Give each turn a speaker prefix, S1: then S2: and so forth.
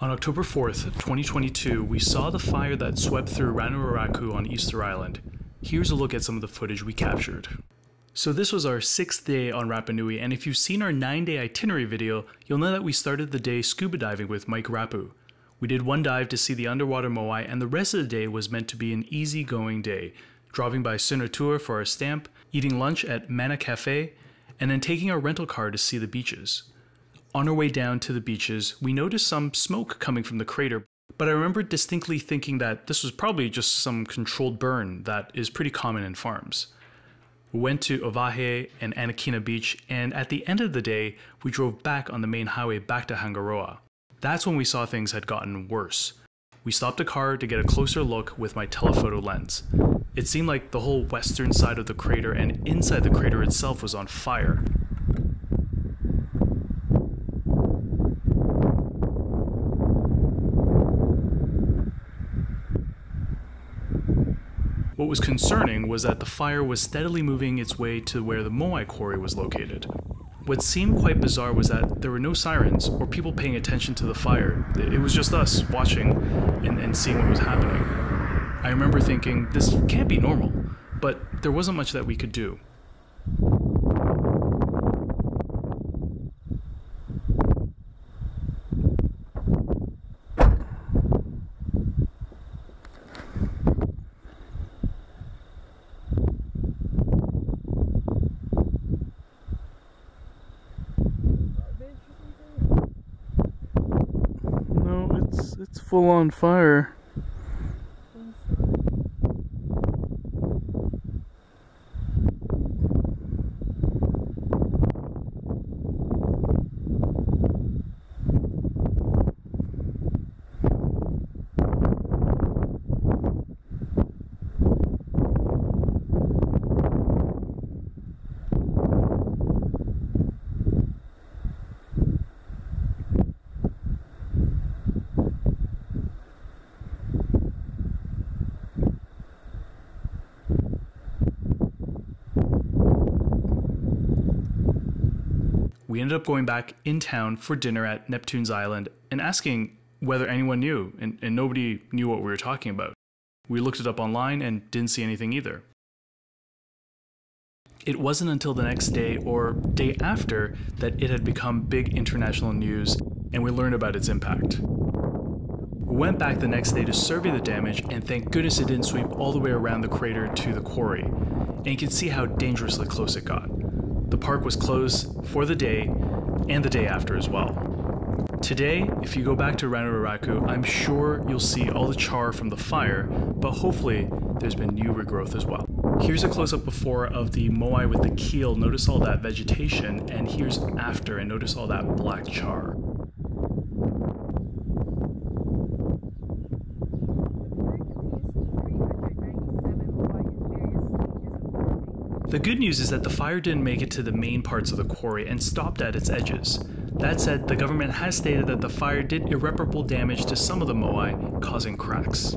S1: On October 4th, 2022, we saw the fire that swept through Ranuraraku on Easter Island. Here's a look at some of the footage we captured. So this was our 6th day on Rapa Nui, and if you've seen our 9-day itinerary video, you'll know that we started the day scuba diving with Mike Rapu. We did one dive to see the underwater moai, and the rest of the day was meant to be an easygoing day, dropping by Sunatur for our stamp, eating lunch at Mana Cafe, and then taking our rental car to see the beaches. On our way down to the beaches, we noticed some smoke coming from the crater, but I remember distinctly thinking that this was probably just some controlled burn that is pretty common in farms. We went to Ovahe and Anakina Beach, and at the end of the day, we drove back on the main highway back to Hangaroa. That's when we saw things had gotten worse. We stopped the car to get a closer look with my telephoto lens. It seemed like the whole western side of the crater and inside the crater itself was on fire. What was concerning was that the fire was steadily moving its way to where the moai quarry was located. What seemed quite bizarre was that there were no sirens or people paying attention to the fire. It was just us watching and seeing what was happening. I remember thinking, this can't be normal, but there wasn't much that we could do. It's full on fire. We ended up going back in town for dinner at Neptune's Island and asking whether anyone knew, and nobody knew what we were talking about. We looked it up online and didn't see anything either. It wasn't until the next day or day after that it had become big international news and we learned about its impact. We went back the next day to survey the damage, and thank goodness it didn't sweep all the way around the crater to the quarry, and you can see how dangerously close it got. The park was closed for the day and the day after as well. Today, if you go back to Ranuraraku, I'm sure you'll see all the char from the fire, but hopefully there's been new regrowth as well. Here's a close-up before of the moai with the keel. Notice all that vegetation, and here's after, and notice all that black char. The good news is that the fire didn't make it to the main parts of the quarry and stopped at its edges. That said, the government has stated that the fire did irreparable damage to some of the moai, causing cracks.